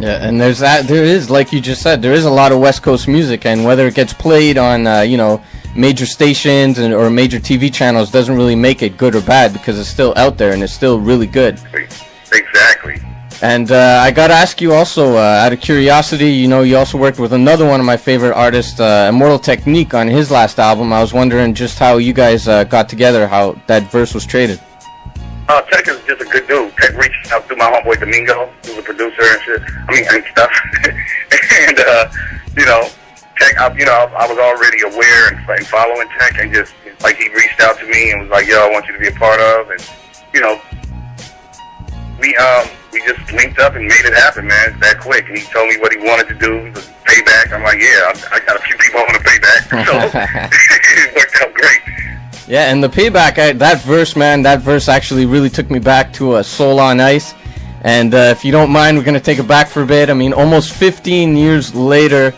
Yeah, and there is, like you just said, there is a lot of West Coast music, and whether it gets played on, major stations or major TV channels doesn't really make it good or bad, because it's still out there and it's still really good. Exactly. And I gotta ask you also, out of curiosity, you also worked with another one of my favorite artists, Immortal Technique, on his last album. I was wondering just how you guys got together, how that verse was traded. Tech is just a good dude. Tech reached out through my homeboy Domingo, who's a producer and shit. And stuff. And Tech, I was already aware and following Tech, and just like he reached out to me and was like, "Yo, I want you to be a part of," and we just linked up and made it happen, man, that quick. And he told me what he wanted to do, the payback. I'm like, yeah, I got a few people I want to pay back, so it worked out great. Yeah, and the payback, that verse actually really took me back to Soul on Ice. And if you don't mind, we're going to take it back for a bit. I mean, almost 15 years later,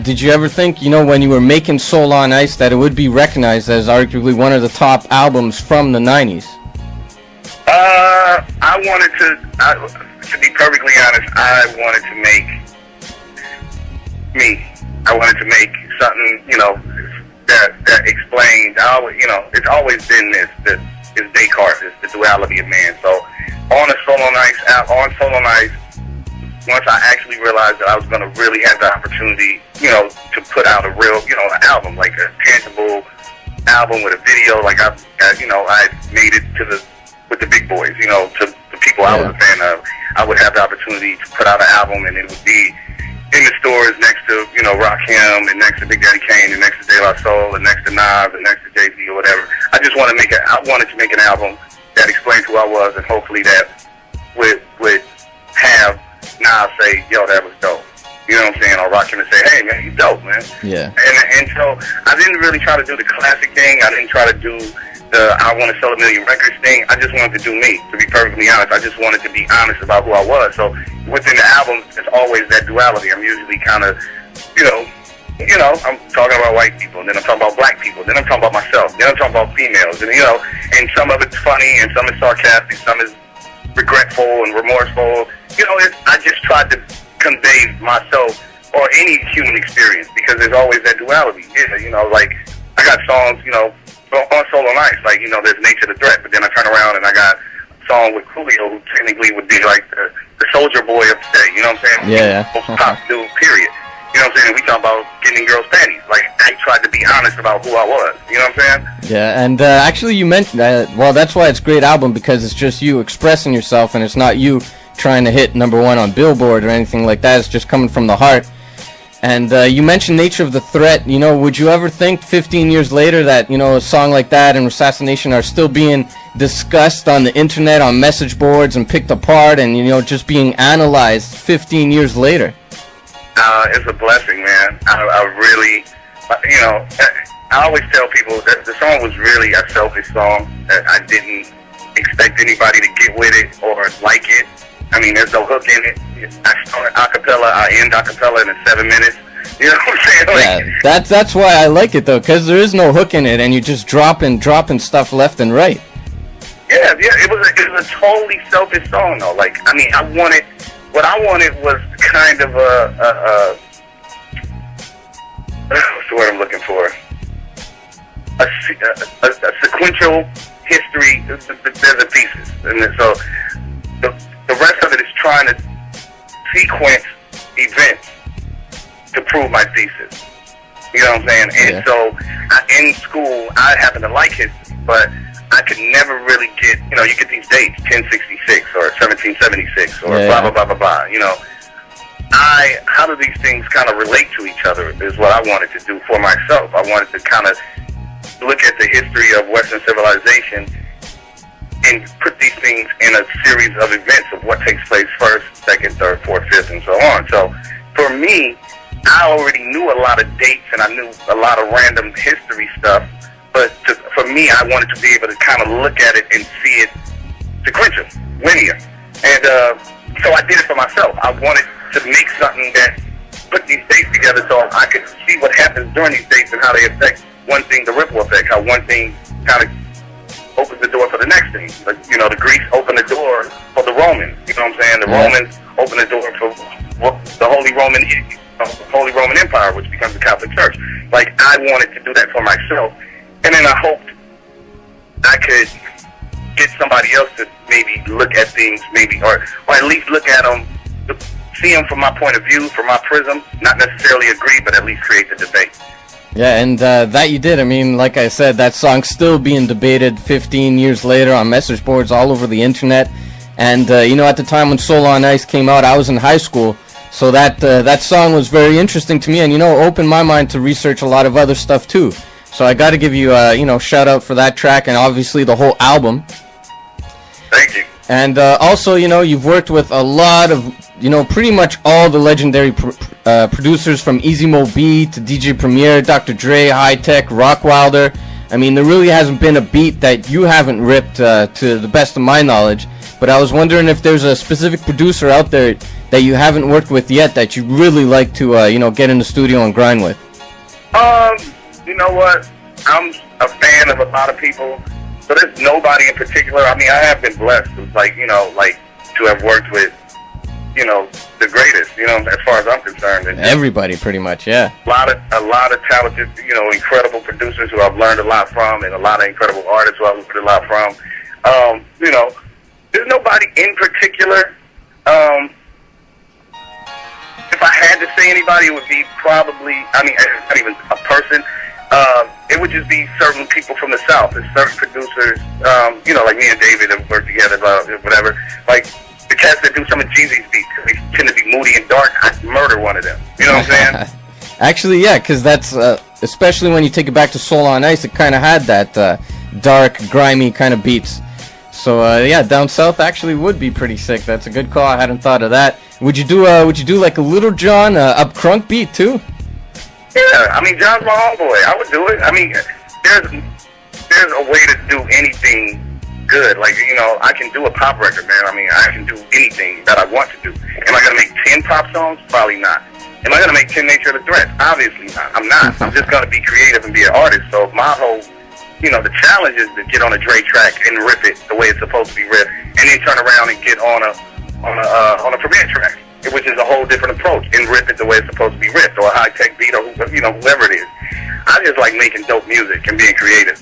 did you ever think, when you were making Soul on Ice, that it would be recognized as arguably one of the top albums from the 90s? I wanted to be perfectly honest, I wanted to make something, that explains, it's always been this Descartes, the duality of man. So on Soul on Ice, once I actually realized that I was going to really have the opportunity, to put out a real, an album, like a tangible album with a video, like I made it with the big boys, to the people I was a fan of. I would have the opportunity to put out an album, and it would be in the stores next to, Rakim, and next to Big Daddy Kane, and next to De La Soul, and next to Nas, and next to Jay-Z, or whatever. I wanted to make an album that explained who I was, and hopefully that would have Nas say, yo, that was dope. You know what I'm saying? Or Rakim and say, hey, man, you dope, man. Yeah. And so I didn't really try to do the classic thing. I didn't try to do the I want to sell 1 million records thing. I just wanted to do me, to be perfectly honest. I just wanted to be honest about who I was. So within the album, it's always that duality. I'm usually kind of, I'm talking about white people, and then I'm talking about black people, then I'm talking about myself, then I'm talking about females, and and some of it's funny, and some is sarcastic, some is regretful and remorseful. I just tried to convey myself or any human experience, because there's always that duality. Like I got songs, on Soul on Ice, like, there's Nature the Threat, but then I turn around and I got a song with Coolio, who technically would be like the soldier boy of the day, you know what I'm saying? Yeah. Top dude, period. You know what I'm saying? We talk about getting girls' panties. Like, I tried to be honest about who I was, you know what I'm saying? Yeah, and actually you mentioned, that's why it's a great album, because it's just you expressing yourself, and it's not you trying to hit #1 on Billboard or anything like that. It's just coming from the heart. And you mentioned Nature of the Threat. Would you ever think 15 years later that, a song like that and Assassination are still being discussed on the internet, on message boards, and picked apart, and, just being analyzed 15 years later? It's a blessing, man. I really, I always tell people that the song was really a selfish song, that I didn't expect anybody to get with it or like it. I mean, there's no hook in it. I start acapella, I end acapella in 7 minutes. You know what I'm saying? Yeah, that's why I like it, though, because there is no hook in it, and you just dropping stuff left and right. Yeah, it was a totally selfish song, though. Like, I mean, what I wanted was kind of what's the word I'm looking for? A sequential history. There's the pieces, and so the rest of it is trying to sequence events to prove my thesis. You know what I'm saying? And so in school, I happen to like history, but I could never really get, you get these dates, 1066 or 1776 or blah, blah, blah, blah, blah. How do these things kind of relate to each other is what I wanted to do for myself. I wanted to kind of look at the history of Western civilization and put these things in a series of events of what takes place first, second, third, fourth, fifth, and so on. So for me, I already knew a lot of dates and I knew a lot of random history stuff, but for me, I wanted to be able to kind of look at it and see it sequential, linear. And so I did it for myself. I wanted to make something that put these dates together so I could see what happens during these dates and how they affect one thing, the ripple effect, how one thing kind of opens the door for the next thing. Like, the Greeks opened the door for the Romans. You know what I'm saying? The Romans opened the door for the Holy Roman Empire, which becomes the Catholic Church. Like, I wanted to do that for myself, and then I hoped I could get somebody else to maybe look at things, or at least look at them, see them from my point of view, from my prism, not necessarily agree, but at least create the debate. Yeah, and that you did. I mean, like I said, that song's still being debated 15 years later on message boards all over the internet. And, at the time when Soul on Ice came out, I was in high school. So that song was very interesting to me and, opened my mind to research a lot of other stuff, too. So I got to give you a, shout out for that track and obviously the whole album. Thank you. And also, you've worked with a lot of, pretty much all the legendary producers from Easy Mo B to DJ Premier, Dr. Dre, High Tech, Rockwilder. I mean, there really hasn't been a beat that you haven't ripped to the best of my knowledge. But I was wondering if there's a specific producer out there that you haven't worked with yet that you really like to, get in the studio and grind with. You know what? I'm a fan of a lot of people, but there's nobody in particular. I mean, I have been blessed, to have worked with, the greatest, as far as I'm concerned. And everybody, pretty much, yeah. A lot of talented, incredible producers who I've learned a lot from, and a lot of incredible artists who I've learned a lot from. There's nobody in particular. If I had to say anybody, it would be probably, not even a person. It would just be certain people from the South. There's certain producers, like me and David have worked together, whatever. Like the cats that do some of Jeezy's beats, they tend to be moody and dark. I'd murder one of them. You know what I'm saying? Actually, yeah, because that's, especially when you take it back to Soul on Ice, it kind of had that dark, grimy kind of beats. So down south actually would be pretty sick. That's a good call. I hadn't thought of that. Would you do like a Little John up crunk beat too? Yeah, John's my homeboy. I would do it. There's a way to do anything good. Like, I can do a pop record, man. I can do anything that I want to do. Am I gonna make 10 pop songs? Probably not. Am I gonna make 10 Nature of the Threat? Obviously not. I'm not. I'm just gonna be creative and be an artist. So my whole the challenge is to get on a Dre track and rip it the way it's supposed to be ripped, and then turn around and get on a Premier track, which is a whole different approach, and rip it the way it's supposed to be ripped, or a High Tech beat, or whoever it is. I just like making dope music and being creative.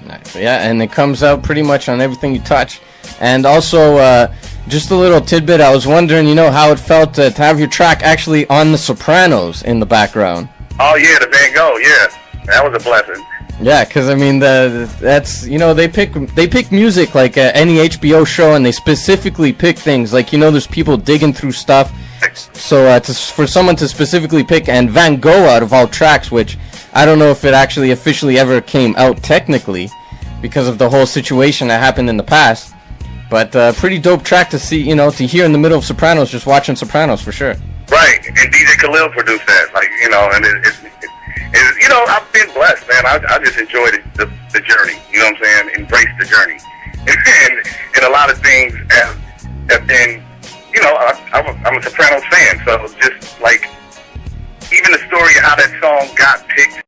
Nice. Yeah, and it comes out pretty much on everything you touch. And also, just a little tidbit, I was wondering, how it felt to have your track actually on The Sopranos in the background. Oh yeah, the Van Gogh, yeah, that was a blessing. Yeah, because that's they pick music like any HBO show, and they specifically pick things like there's people digging through stuff. So for someone to specifically pick and Van Gogh out of all tracks, which I don't know if it actually officially ever came out technically because of the whole situation that happened in the past, but pretty dope track to see, to hear in the middle of Sopranos, just watching Sopranos for sure. Right, and DJ Khalil produced that, and I've been blessed, man. I just enjoy the journey. You know what I'm saying? Embrace the journey, and a lot of things have been. I'm a Sopranos fan, so just like even the story of how that song got picked